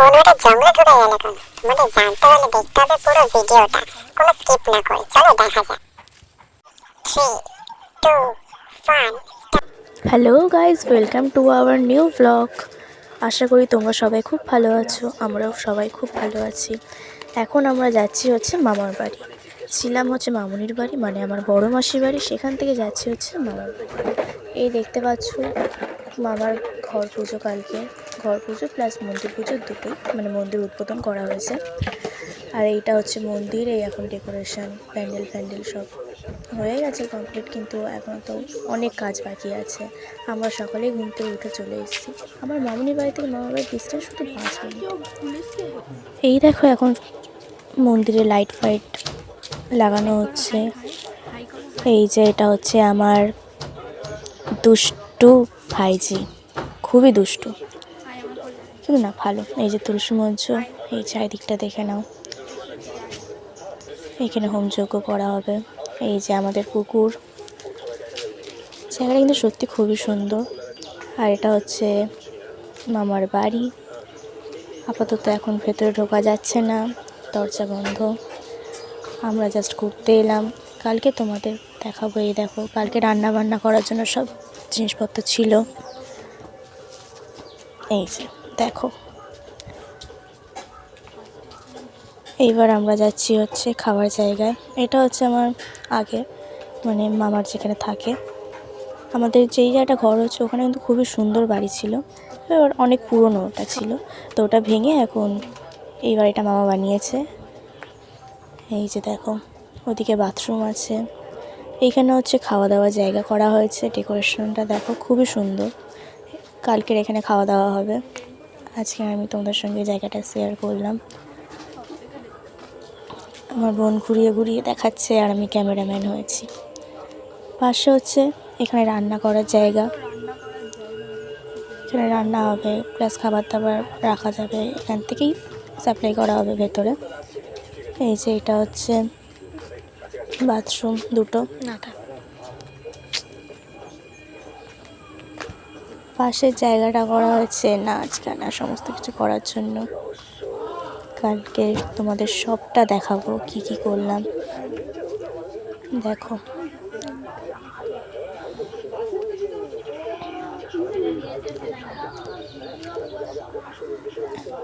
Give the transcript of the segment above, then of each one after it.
পনেরোটা জঙ্গলে ঢুকে গেল কেন? আমাদের জানতে হলে দেখতে হবে পুরো ভিডিওটা, কোনো স্কিপ না করে। চলো দেখা যাক। 3, 2, 1। Hello guys, welcome to our new blog. আশা করি তোমরা সবাই খুব ভালো আছো, আমরাও সবাই খুব ভালো আছি। এখন আমরা যাচ্ছি হচ্ছে মামার বাড়ি। ছিলাম হচ্ছে মামুনির বাড়ি, মানে আমার বড় মাসির বাড়ি, সেখান থেকে যাচ্ছি হচ্ছে মামার বাড়ি। এই দেখতে পাচ্ছ মামার ঘর পুজো, কালকে ঘর পুজো প্লাস মন্দির পুজো দুটোই, মানে মন্দির উদ্বোধন করা হয়েছে। আর এইটা হচ্ছে মন্দির, এই এখন ডেকোরেশন প্যান্ডেল সব হয়ে গেছে কমপ্লিট, কিন্তু এখন তো অনেক কাজ বাকি আছে। আমরা সকালেই ঘুম থেকে উঠে চলে এসেছি। আমার মামুনির বাড়ি থেকে মামার বাড়ির ডিস্টেন্স শুধু 5 মিনিট। এই দেখো এখন মন্দিরে লাইট ফাইট লাগানো হচ্ছে। এই যে এটা হচ্ছে আমার দুষ্টু ভাইজি, খুবই দুষ্টু, কিন্তু না ভালো। এই যে তুলসী মঞ্চ, এই চারিদিকটা দেখে নাও, এখানে হোমযজ্ঞ করা হবে। এই যে আমাদের পুকুর, জায়গাটা কিন্তু সত্যি খুবই সুন্দর। আর এটা হচ্ছে মামার বাড়ি। আপাতত এখন ভেতরে ঢোকা যাচ্ছে না, দরজা বন্ধ। আমরা জাস্ট ঘুরতে এলাম। কালকে তোমাদের দেখাবো। এই দেখো, কালকে রান্না বান্না করার জন্য সব জিনিসপত্র ছিল। এই যে দেখো, এইবার আমরা যাচ্ছি হচ্ছে খাবার জায়গায়। এটা হচ্ছে আমার আগে, মানে মামার যেখানে থাকে। আমাদের যেই জায়গাটা ঘর হচ্ছে ওখানে কিন্তু খুবই সুন্দর বাড়ি ছিল, এবার অনেক পুরনো ওটা ছিল, তো ওটা ভেঙে এখন এই বাড়িটা মামা বানিয়েছে। এই যে দেখো, ওদিকে বাথরুম আছে। এইখানে হচ্ছে খাওয়া দাওয়ার জায়গা করা হয়েছে। ডেকোরেশনটা দেখো, খুবই সুন্দর। কালকের এখানে খাওয়া দাওয়া হবে। আজকে আমি তোমাদের সঙ্গে জায়গাটা শেয়ার করলাম। আমার বোন ঘুরিয়ে ঘুরিয়ে দেখাচ্ছে আর আমি ক্যামেরাম্যান হয়েছি। পাশে হচ্ছে এখানে রান্না করার জায়গা, এখানে রান্না হবে প্লাস খাবার দাবার রাখা যাবে, এখান থেকেই সাপ্লাই করা হবে ভেতরে। এই যে এটা হচ্ছে বাথরুম দুটো, পাশের জায়গাটা করা হয়েছে নাচ গানা সমস্ত কিছু করার জন্য। কালকে তোমাদের সবটা দেখাবো কি কি করলাম। দেখো,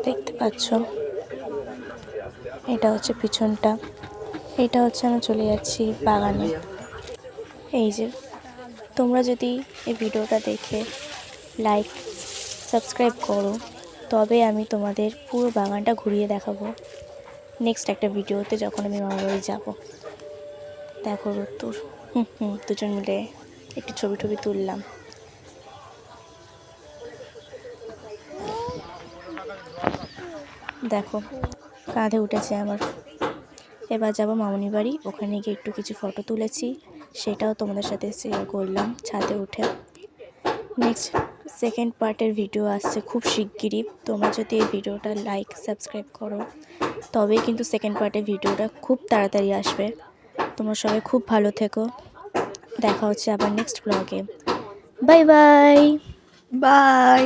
দেখতে পাচ্ছ এটা হচ্ছে পিছনটা। এটা হচ্ছে আমি চলে যাচ্ছি বাগানে। এই যে তোমরা যদি এই ভিডিওটা দেখে লাইক সাবস্ক্রাইব করো, তবে আমি তোমাদের পুরো বাগানটা ঘুরিয়ে দেখাবো নেক্সট একটা ভিডিওতে, যখন আমি মামার বাড়ি যাবো। দেখো রোদ্দুর, দুজন মিলে একটু ছবি টবি তুললাম। দেখো কাঁধে উঠেছে আমার। এবার যাবো মামুনি বাড়ি, ওখানে গিয়ে একটু কিছু ফটো তুলেছি, সেটাও তোমাদের সাথে শেয়ার করলাম ছাদে উঠে। নেক্সট সেকেন্ড পার্টের ভিডিও আসছে খুব শিগগিরই। তোমরা যদি এই ভিডিওটা লাইক সাবস্ক্রাইব করো, তবেই কিন্তু সেকেন্ড পার্টের ভিডিওটা খুব তাড়াতাড়ি আসবে। তোমরা সবাই খুব ভালো থেকো। দেখা হচ্ছে আবার নেক্সট ব্লগে। Bye bye. বাই।